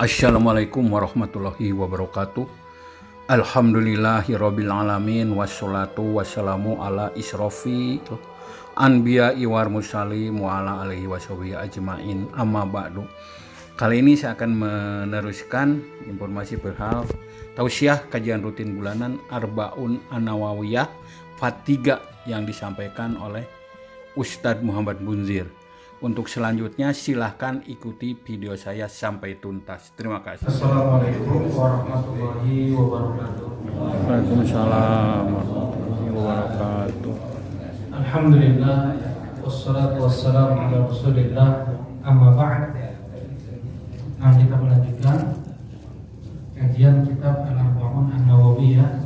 Assalamualaikum warahmatullahi wabarakatuh. Alhamdulillahirabbil alamin wassalatu wassalamu ala israfi anbiya'i wal mursalin wa ala alihi washabihi ajmain. Amma ba'du. Kali ini saya akan meneruskan informasi perihal tausiah kajian rutin bulanan Arbaun An-Nawawiyah Part 3 yang disampaikan oleh Ustadz Muhammad Munzir. Untuk selanjutnya silahkan ikuti video saya sampai tuntas. Terima kasih. Assalamualaikum warahmatullahi wabarakatuh. Waalaikumsalam warahmatullahi wabarakatuh. Alhamdulillah wassalatu wassalamu ala Rasulillah. Amma ba'd. Nah, kita melanjutkan kajian kitab Al-Arbaun An-Nawawiyah,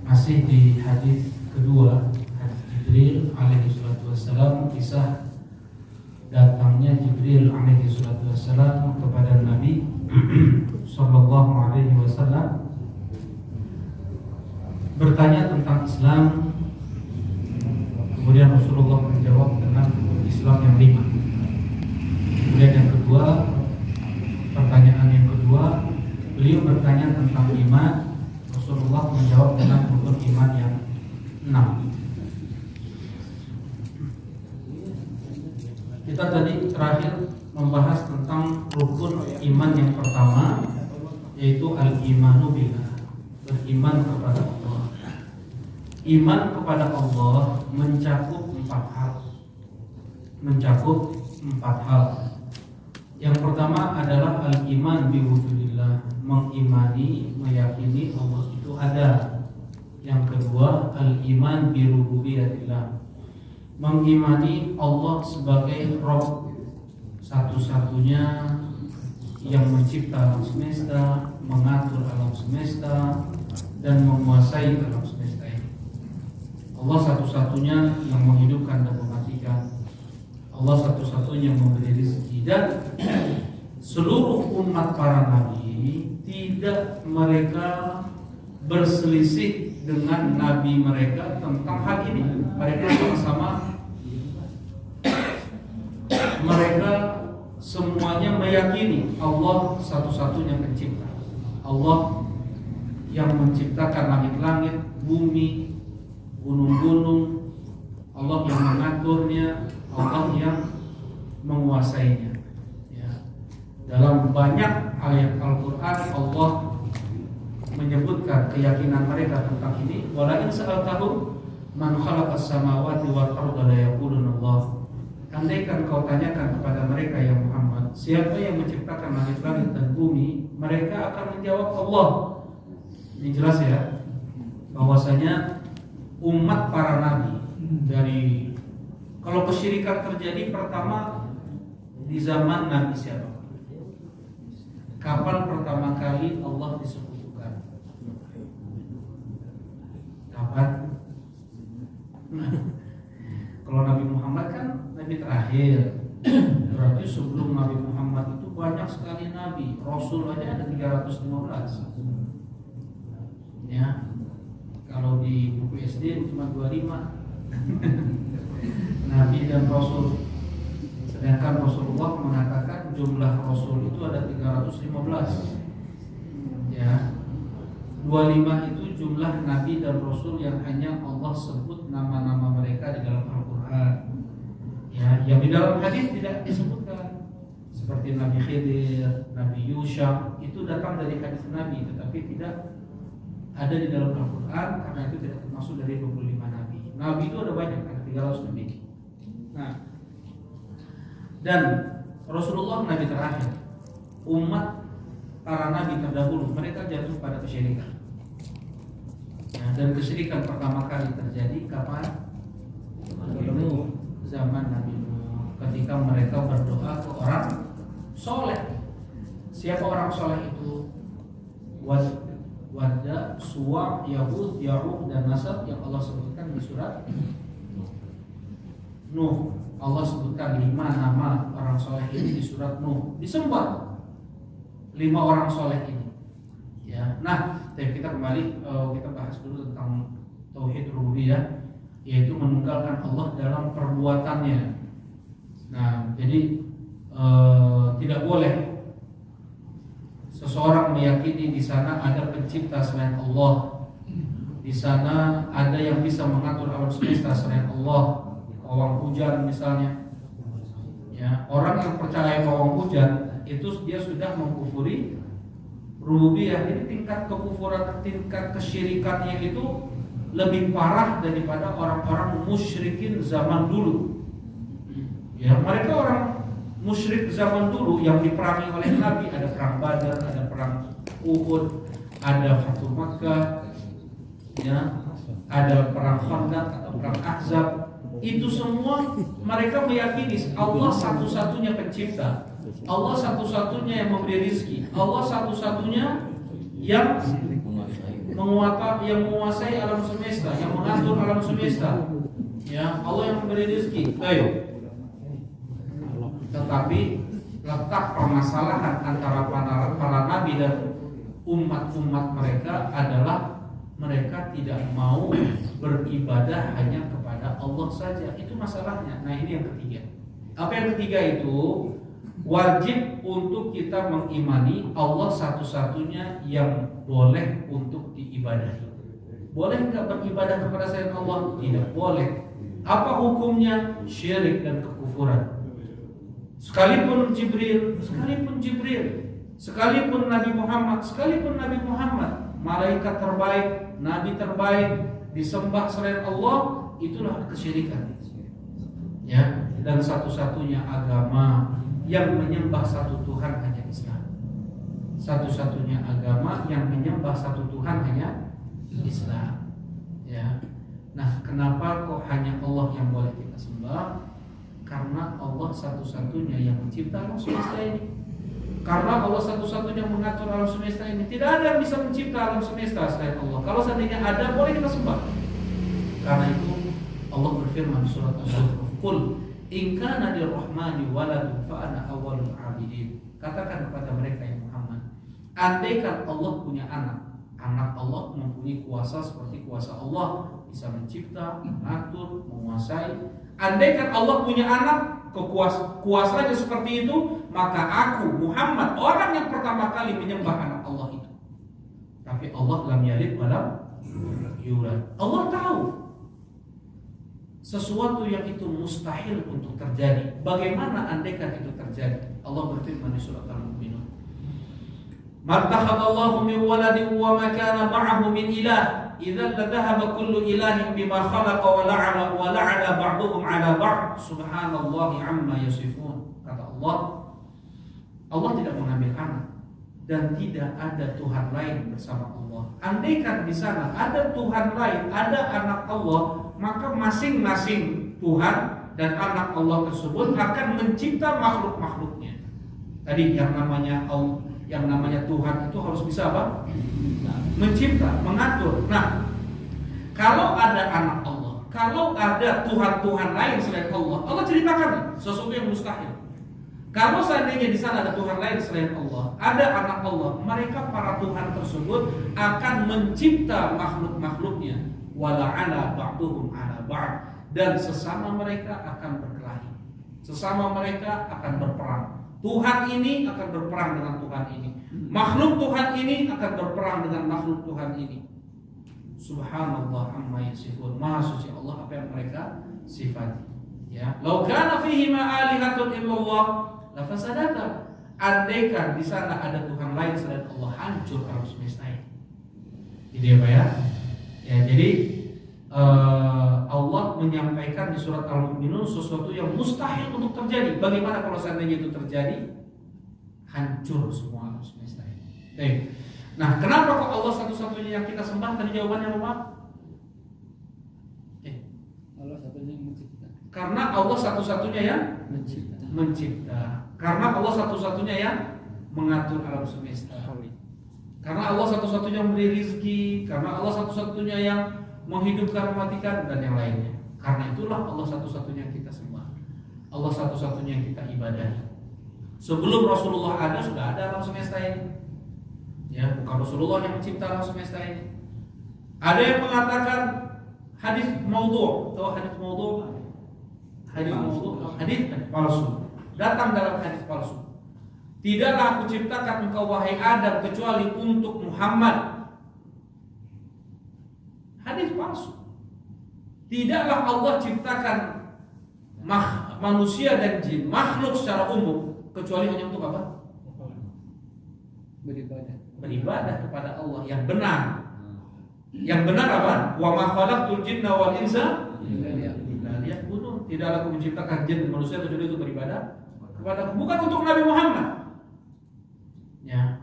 masih di hadis kedua, hadis Jibril alaihi salatu wassalam, kisah datangnya Jibril alaihi salatu wassalam kepada Nabi sallallahu alaihi wasallam bertanya tentang Islam. Kemudian Rasulullah menjawab dengan Islam yang 5. Kemudian yang kedua, pertanyaan yang kedua, beliau bertanya tentang iman. Rasulullah menjawab dengan rukun iman yang 6. Kita tadi terakhir membahas tentang rukun iman yang pertama, yaitu al-imanu billah, beriman kepada Allah. Iman kepada Allah mencakup 4 hal. Yang pertama adalah al-iman biwujudillah, mengimani, meyakini Allah itu ada. Yang kedua, al-iman birububiyatillah, mengimani Allah sebagai Rabb, satu-satunya yang mencipta alam semesta, mengatur alam semesta, dan menguasai alam semesta ini. Allah satu-satunya yang menghidupkan dan mematikan. Allah satu-satunya yang memberi rezeki. Dan seluruh umat para nabi, tidak mereka berselisih dengan nabi mereka tentang hal ini. Mereka sama-sama, mereka semuanya meyakini Allah satu-satunya pencipta. Allah yang menciptakan langit-langit, bumi, gunung-gunung. Allah yang mengaturnya, Allah yang menguasainya. Ya. Dalam banyak ayat Al-Quran Allah menyebutkan keyakinan mereka tentang ini. Walakin sa'altahum man khalaqas samawati wal arda la yaquluna Allah. Andaikan kau tanyakan kepada mereka ya Muhammad, siapa yang menciptakan langit-langit dan bumi, mereka akan menjawab Allah. Ini jelas ya, bahwasanya umat para nabi, dari kalau kesyirikan terjadi pertama di zaman Nabi siapa? Kapan pertama kali Allah disebutkan? Kapan? Kalau Nabi Muhammad kan Nabi terakhir. Berarti sebelum Nabi Muhammad itu banyak sekali Nabi. Rasul aja ada 315. Ya. Kalau di buku SD cuma 25 Nabi dan Rasul. Sedangkan Rasulullah mengatakan jumlah Rasul itu ada 315. Ya. 25 itu jumlah Nabi dan Rasul yang hanya Allah sebut nama-nama mereka di dalam Al-Quran. Ya, yang di dalam hadis tidak disebutkan, seperti Nabi Khidir, Nabi Yusha, itu datang dari hadis Nabi, tetapi tidak ada di dalam Al-Quran karena itu tidak termasuk dari 25 Nabi. Nabi itu ada banyak, ada 300 Nabi. Nah, dan Rasulullah Nabi terakhir. Umat para Nabi terdahulu mereka jatuh pada kesyirikan. Nah, dan kesyirikan pertama kali terjadi kapan? Zaman Nabi Nuh, ketika mereka berdoa ke orang soleh. Siapa orang soleh itu? Wadda, Suwa, Yahud, Ya'uq, dan Nasr yang Allah sebutkan di surat Nuh. Allah sebutkan 5 nama orang soleh ini di surat Nuh. Disembah 5 orang soleh ini. Ya. Nah, kita kembali kita bahas dulu tentang tauhid rububiyah, yaitu menunggalkan Allah dalam perbuatannya. Nah, jadi tidak boleh Seseorang meyakini di sana ada pencipta selain Allah, di sana ada yang bisa mengatur alam semesta selain Allah, pawang hujan misalnya. Ya, orang yang percaya pawang hujan itu dia sudah mengkufuri rububiyah. Jadi tingkat kekufuran, tingkat kesyirikannya itu lebih parah daripada orang-orang musyrikin zaman dulu. Ya, mereka orang musyrik zaman dulu yang diperangi oleh Nabi, ada perang Badar, ada perang Uhud, ada Fathu Makkah, ya, ada perang Khandaq atau perang Ahzab. Itu semua mereka meyakini Allah satu-satunya pencipta, Allah satu-satunya yang memberi rezeki, Allah satu-satunya yang menguasai alam semesta, yang mengatur alam semesta. Ya, Allah yang memberi rezeki. Ayo. Tetapi letak permasalahan antara para nabi dan umat-umat mereka adalah mereka tidak mau beribadah hanya kepada Allah saja. Itu masalahnya. Nah, ini yang ketiga. Apa yang ketiga itu? Wajib untuk kita mengimani Allah satu-satunya yang boleh untuk diibadahi. Boleh nggak beribadah kepada selain Allah? Tidak boleh. Apa hukumnya? Syirik dan kekufuran. Sekalipun Jibril, sekalipun Nabi Muhammad, malaikat terbaik, nabi terbaik, disembah selain Allah, itulah kesyirikan. Ya, dan satu-satunya agama yang menyembah satu Tuhan hanya Islam. Satu-satunya agama yang menyembah satu Tuhan hanya Islam. Ya. Nah, kenapa kok hanya Allah yang boleh kita sembah? Karena Allah satu-satunya yang mencipta alam semesta ini. Karena Allah satu-satunya mengatur alam semesta ini. Tidak ada yang bisa mencipta alam semesta selain Allah. Kalau seandainya ada, boleh kita sembah. Karena itu Allah berfirman di surat Al-Zukhruf, "Qul in kana lirrahmani waladun fa ana awwalul 'abidin." Katakan kepada mereka yang Muhammad, andaikan Allah punya anak Allah mempunyai kuasa seperti kuasa Allah, bisa mencipta, mengatur, menguasai. Andaikan Allah punya anak, kuasanya seperti itu, maka aku Muhammad orang yang pertama kali menyembah anak Allah itu. Tapi Allah lam yalid wa lam yulad. Allah tahu sesuatu yang itu mustahil untuk terjadi. Bagaimana andaikan itu terjadi? Allah berfirman di surat Al-Mu'minun, "Mattakhadallahu min waladin wa ma kana ma'ahu min ilah, idzan ladhahaba kullu ilahin bima khalaqa wa la'ala ba'duhum 'ala ba'd, subhanallahi 'amma yasifun." Kata Allah, Allah tidak mengambil anak dan tidak ada Tuhan lain bersama Allah. Andaikan di sana ada Tuhan lain, ada anak Allah, maka masing-masing Tuhan dan anak Allah tersebut akan mencipta makhluk-makhluknya. Tadi yang namanya Tuhan itu harus bisa apa? Mencipta, mengatur. Nah, kalau ada anak Allah, kalau ada Tuhan-Tuhan lain selain Allah, Allah ceritakan sesuatu yang mustahil. Kalau seandainya di sana ada Tuhan lain selain Allah, ada anak Allah, mereka para Tuhan tersebut akan mencipta makhluk-makhluknya. Wala'ala ba'duhum 'ala ba'd, dan sesama mereka akan berkelahi. Sesama mereka akan berperang. Tuhan ini akan berperang dengan Tuhan ini. Makhluk Tuhan ini akan berperang dengan makhluk Tuhan ini. Subhanallah amma yasifun. Maha suci Allah apa yang mereka sifati. Ya, law kana fihi ma alihatun illallah la fasadata. Andaikan di sana ada Tuhan lain selain Allah, hancur alam semesta ini. Jadi apa ya? Ya, jadi Allah menyampaikan di surat Al-Mu'minun sesuatu yang mustahil untuk terjadi. Bagaimana kalau seandainya itu terjadi? Hancur semua alam semesta ini. Nah, kenapa kok Allah satu-satunya yang kita sembah? Tadi jawabannya apa? Allah satunya yang mencipta. Karena Allah satu-satunya yang mencipta. Karena Allah satu-satunya yang mengatur alam semesta. Karena Allah satu-satunya yang memberi rezeki. Karena Allah satu-satunya yang menghidupkan, mematikan, dan yang lainnya. Karena itulah Allah satu-satunya yang kita sembah. Allah satu-satunya yang kita ibadahi. Sebelum Rasulullah ada, sudah ada alam semesta ini. Ya, bukan Rasulullah yang mencipta alam semesta ini. Ada yang mengatakan hadis maudhu'. Tahu hadis maudhu'? Hadis maudhu', hadis palsu. Datang dalam hadis palsu. Tidaklah aku ciptakan engkau wahai Adam kecuali untuk Muhammad. Hadis palsu. Tidaklah Allah ciptakan manusia dan jin, makhluk secara umum, kecuali hanya untuk apa? Beribadah kepada Allah yang benar. Yang benar apa? Wa ma khalaqtul jinna wal insa illa liya'budun. Tidaklah aku menciptakan jin dan manusia kecuali untuk beribadah kepada, bukan untuk Nabi Muhammad. Ya.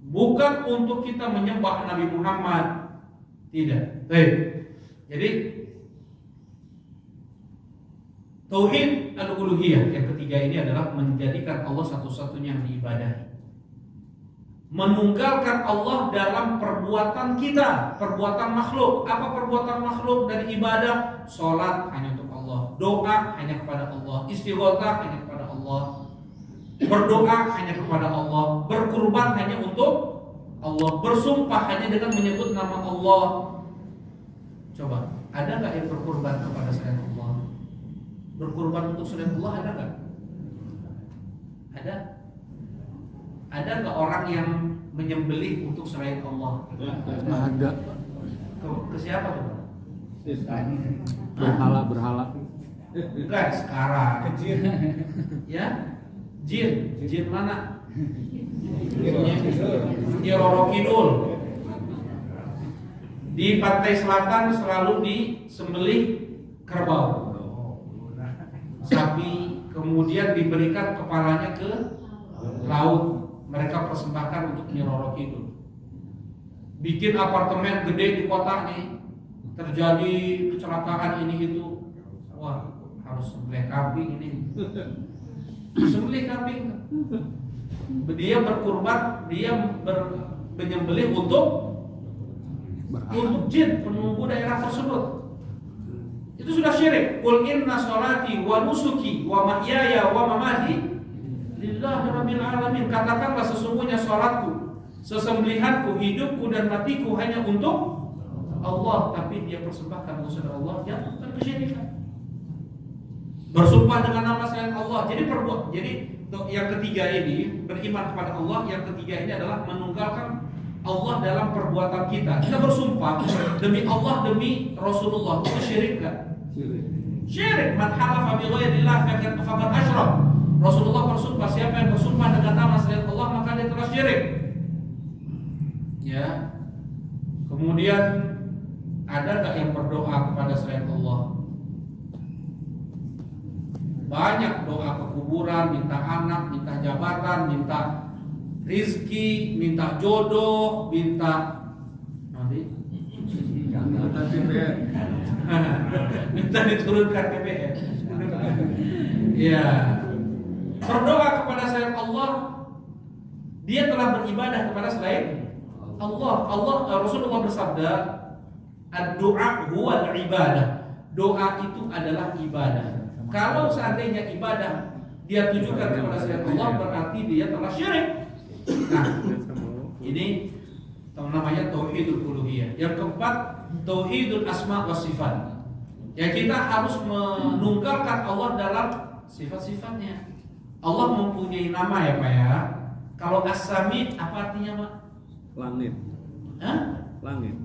Bukan untuk kita menyembah Nabi Muhammad. Tidak. Baik. Jadi tauhid al-uluhiyah yang ketiga ini adalah menjadikan Allah satu-satunya yang diibadahi. Menunggalkan Allah dalam perbuatan kita, perbuatan makhluk. Apa perbuatan makhluk dari ibadah? Salat hanya untuk Allah, doa hanya kepada Allah, istighatsah hanya kepada Allah, berdoa hanya kepada Allah, berkurban hanya untuk Allah, bersumpah hanya dengan menyebut nama Allah. Coba, ada nggak yang berkurban kepada selain Allah? Berkurban untuk selain Allah ada nggak? Ada? Ada nggak orang yang menyembelih untuk selain Allah? Ada. Ke siapa tuh? Berhala. Enggak sekarang. Ya? Jin mana? Di Roro Kidul. Di pantai selatan selalu disembelih kerbau, sapi, kemudian diberikan kepalanya ke laut. Mereka persembahkan untuk Nyi Roro Kidul. Bikin apartemen gede di kota nih, terjadi kecelakaan ini itu, wah harus sembelih kambing ini. Sembelih kambing. Dia berkurban, dia menyembelih untuk jin penunggu daerah tersebut. Itu sudah syirik. Qul inna sholati wa nusuki wa mahyaya wa mamati lillahi rabbil alamin. Katakanlah sesungguhnya salatku, sesembelihanku, hidupku dan matiku hanya untuk Allah, tapi dia persembahkan untuk selain Allah, yang bukan kesyirikan. Bersumpah dengan nama selain Allah. Jadi yang ketiga ini beriman kepada Allah. Yang ketiga ini adalah menunggalkan Allah dalam perbuatan kita. Kita bersumpah demi Allah, demi Rasulullah. Itu syirik kan? Syirik. Man halafa bi ghairillah faqad asyrak. Rasulullah bersumpah, siapa yang bersumpah dengan nama selain Allah maka dia telah syirik. Ya. Kemudian ada nggak yang berdoa kepada selain Allah? Banyak doa ke kuburan, minta anak, minta jabatan, minta rizki, minta jodoh, minta minta diturunkan BBM. Ya. Berdoa kepada selain Allah, dia telah beribadah kepada selain Allah. Rasulullah bersabda, ad-du'a huwa al-ibadah. Doa itu adalah ibadah. Kalau seandainya ibadah dia tujukan kepada selain Allah, berarti dia telah syirik. Nah, ini namanya tauhidul uluhiyah. Yang keempat, tauhidul asma wa sifat. Ya, kita harus menunggalkan Allah dalam sifat-sifatnya. Allah mempunyai nama ya Pak ya. Kalau as-sami' apa artinya Pak? Langit. Hah? Langit.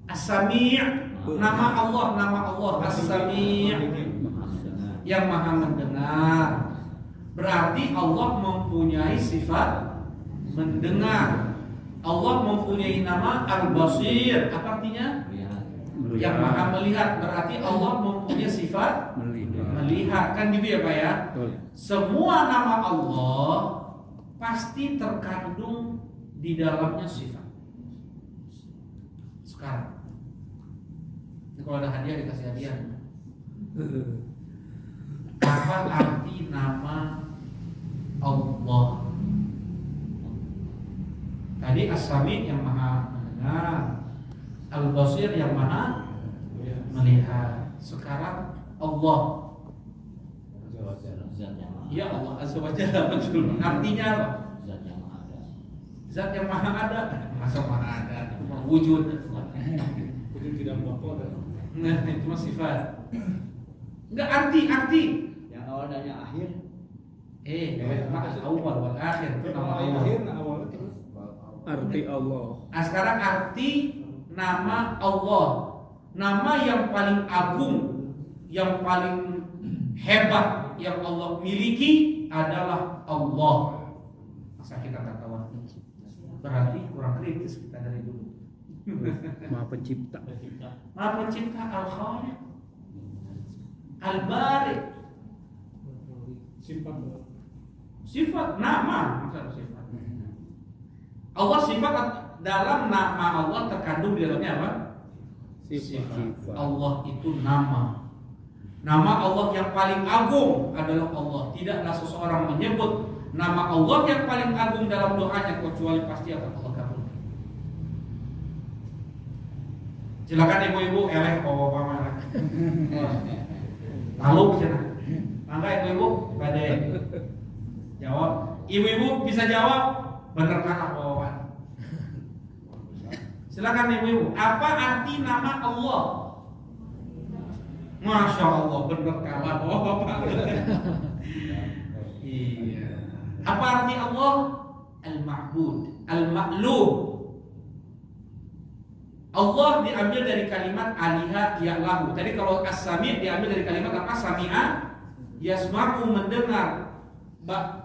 As-sami' nama Allah as-sami' yang maha mendengar. Berarti Allah mempunyai sifat mendengar. Allah mempunyai nama al-basir. Apa artinya? Yang maha melihat. Berarti Allah mempunyai sifat melihat. Kan gitu ya Pak ya? Semua nama Allah pasti terkandung di dalamnya sifat. Sekarang kalau ada hadiah dikasih hadiah. Apa arti nama Allah? Tadi as-sami' yang maha mendengar, al-basir yang maha melihat. Sekarang Allah. Ya Allah azza wa jalla, betul. Artinya apa? Zat yang maha ada. Masa maha ada? Wujud. Wujud tidak berpokok. Nah, itu mah sifat. Enggak arti. Yang awal dan yang akhir. awal wal akhir itu nama Allah. Akhirnya awalnya terus. Arti Allah. Nah, sekarang arti nama Allah, nama yang paling agung, yang paling hebat yang Allah miliki adalah Allah. Masa kita tak tahu arti? Berarti kurang kritis kita dari dulu. Maha Pencipta. Maha Pencipta, Al-Khaliq, Al-Bari. Sifat nama, maksudnya sifat. Allah sifat dalam nama Allah terkandung di dalamnya apa? Sifat. Allah itu nama. Nama Allah yang paling agung adalah Allah. Tidaklah seseorang menyebut nama Allah yang paling agung dalam doanya kecuali pasti akan Allah kabulkan. Silakan ibu-ibu, bapak-bapak mana? Lalu cina. Mangga ibu-ibu pada jawab. Ibu-ibu bisa jawab benar kan bapak? Silakan ibu-ibu. Apa arti nama Allah? Masya Allah, benar kalah bapak. Iya. Apa arti Allah? Al-Ma'bud, Al-Ma'lub. Allah diambil dari kalimat aliha ya'lahu. Tadi kalau as-sami' diambil dari kalimat apa? Sami'a yasma'u, mendengar.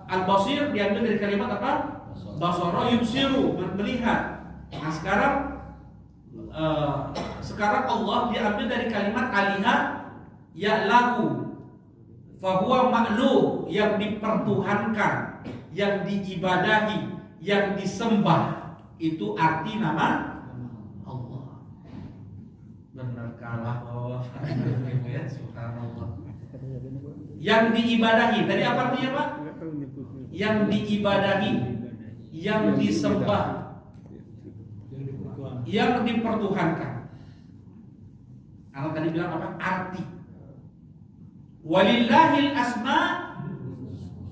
Al-basir diambil dari kalimat apa? Basara yubsiru, melihat. Nah, sekarang Allah diambil dari kalimat aliha ya'lahu. Fahuwa ma'lu, yang dipertuhankan, yang diibadahi, yang disembah. Itu arti nama Allah. Benar kalah ya, subhanallah. Yang diibadahi, tadi apa artinya Pak? Yang diibadahi, yang disembah, yang dipertuhankan. Kalau tadi bilang apa? Arti. Walillahil asma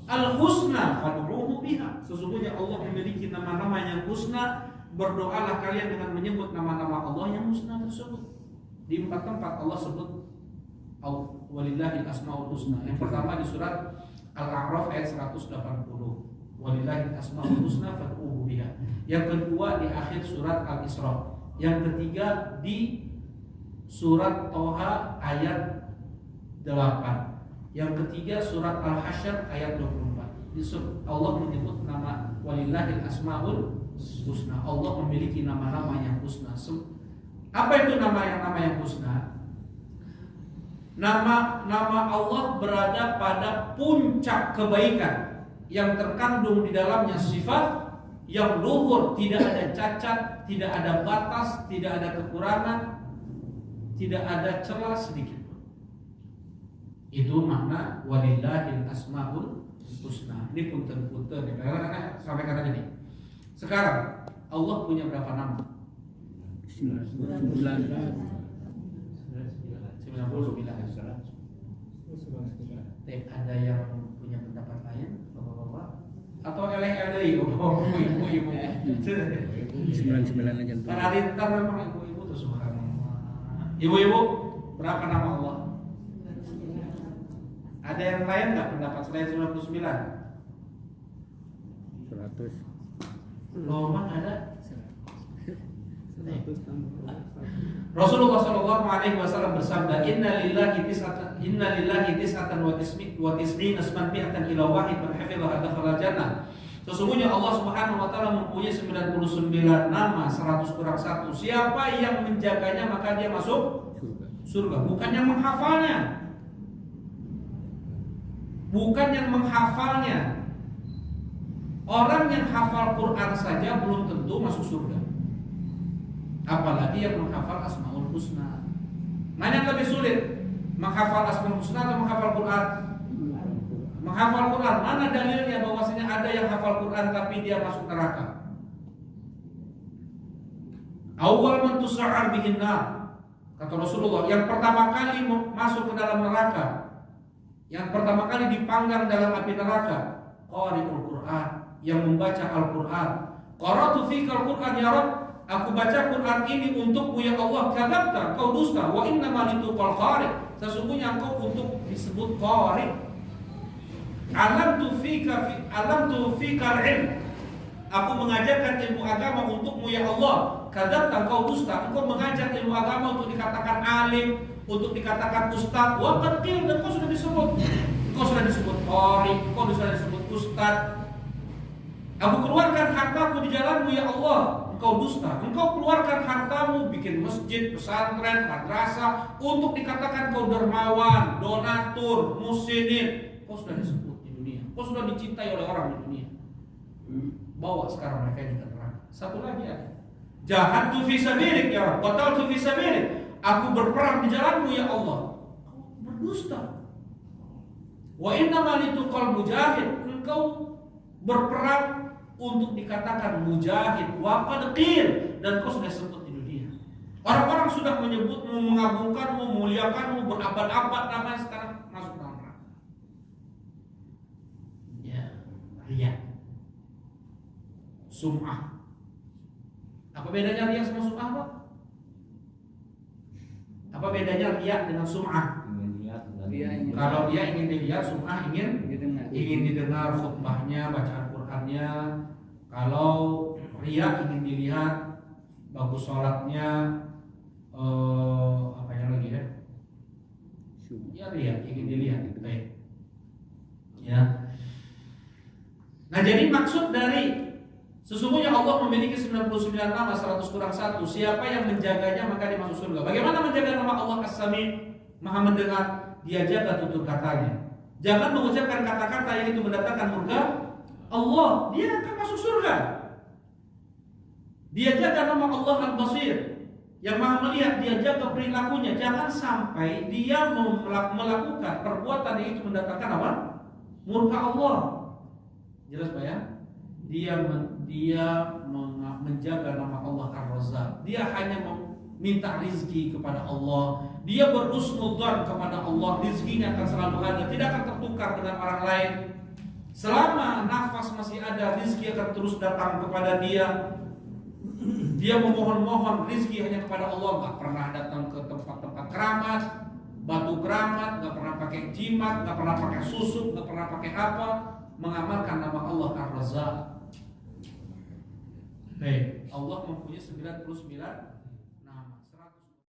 al-husna fad'uhu biha. Sesungguhnya Allah memiliki nama-nama yang husna. Berdoalah kalian dengan menyebut nama-nama Allah yang husna tersebut. Di 4 tempat Allah sebut walillahil asmaul husna. Yang pertama di surat Al-A'raf ayat 180. Walillahil asmaul husna fad'uhu biha. Yang kedua di akhir surat Al-Isra. Yang ketiga di surat Toha ayat 8. Yang ketiga surat Al-Hasyr ayat 24. Allah menyebut nama walillahil asmaul husna. Allah memiliki nama-nama yang husna. Apa itu nama yang husna? Nama Allah berada pada puncak kebaikan yang terkandung di dalamnya sifat yang luhur, tidak ada cacat, tidak ada batas, tidak ada kekurangan, tidak ada celah sedikit. Itu makna walillahil asmaul husna. Ini punten-punten ya. Sampai kata ini. Sekarang Allah punya berapa nama? 99. Ada yang punya pendapat lain, Bapak-bapak? Atau eleh-eleh ibu-ibu? 99 aja. Karena ntar memang ibu-ibu tuh subhanallah. Ibu-ibu, berapa nama Allah? Ada yang lain nggak pendapat selain 99? 100. Loh, ada? Rasulullah Shallallahu Alaihi Wasallam bersabda, Inna lillahi tis'atan wa tis'ina asman mi'atan ila wahid man hafidhaha dakhala jannah. Sesungguhnya Allah Subhanahu wa taala mempunyai 99 nama, 100 kurang 1. Siapa yang menjaganya maka dia masuk surga. Bukan yang menghafalnya. Bukan yang menghafalnya. Orang yang hafal Quran saja belum tentu masuk surga. Apalagi yang menghafal Asmaul Husna. Mana yang lebih sulit? Menghafal Asmaul Husna atau menghafal Quran? Menghafal Quran. Mana dalilnya bahwasanya ada yang hafal Quran tapi dia masuk neraka? Awal man tus'ar bihin nar. Kata Rasulullah, yang pertama kali masuk ke dalam neraka, yang pertama kali dipanggang dalam api neraka, qari'ul Quran, yang membaca Al-Quran. Qara'tu fikal Quran ya Rabb, aku baca Quran ini untukmu ya Allah. Kadzabta, kau dusta. Wa inna ma lituqal qari', sesungguhnya engkau untuk disebut qari'. alam tu fika ilm. Aku mengajarkan ilmu agama untukmu ya Allah. Kadzabta, engkau dusta. Engkau mengajar ilmu agama untuk dikatakan alim, untuk dikatakan ustaz. Wa qad qil, dan kau sudah disebut. Kau sudah disebut qari, kau sudah disebut ustaz. Aku keluarkan hartaku di jalanmu ya Allah. Engkau dusta. Engkau keluarkan hartamu bikin masjid, pesantren, madrasah untuk dikatakan kau dermawan, donatur, muhsinin. Kau sudah disebut di dunia. Kau sudah dicintai oleh orang di dunia. Bawa sekarang mereka ini ke neraka. Satu lagi ada. Jahadtu fi sabilik ya Rabb, qataltu fi sabilik. Aku berperang di jalanmu ya Allah. Kau berdusta. Wa innama lituqal mujahid. Engkau berperang untuk dikatakan mujahid. Wa qad qil, dan kau sudah sebut di dunia. Orang-orang sudah menyebutmu, mengagungkanmu, memuliakanmu, berabad-abad namanya, sekarang masuk dalam neraka. Ya, riya. Sum'ah. Apa bedanya riya sama sum'ah, Pak? Apa bedanya riya dengan sum'ah? Kalau dia ingin dilihat, sum'ah ingin didengar khutbahnya, bacaan Qur'annya. Kalau riya ingin dilihat, bagus sholatnya, apa yang lagi ya? Ya riya ingin dilihat, baik. Ya. Nah, jadi maksud dari sesungguhnya Allah memiliki 99 nama 100 kurang 1. Siapa yang menjaganya maka dia masuk surga. Bagaimana menjaga nama Allah As-Sami', Maha mendengar? Dia jaga tutur katanya. Jangan mengucapkan kata-kata yang itu mendatangkan murka Allah. Dia akan masuk surga. Dia jaga nama Allah Al-Basir, yang Maha melihat. Dia jaga perilakunya. Jangan sampai dia melakukan perbuatan yang itu mendatangkan apa? Murka Allah. Jelas Pak ya? Dia menjaga nama Allah Ar-Razzaq. Dia hanya meminta rizki kepada Allah. Dia berhusnudzan kepada Allah. Rizkinya akan selalu ada, tidak akan tertukar dengan orang lain. Selama nafas masih ada, rizki akan terus datang kepada dia. Dia memohon-mohon rizki hanya kepada Allah. Gak pernah datang ke tempat-tempat keramat, batu keramat, gak pernah pakai jimat, gak pernah pakai susuk, gak pernah pakai apa. Mengamalkan nama Allah Ar-Razzaq. Allah mempunyai 99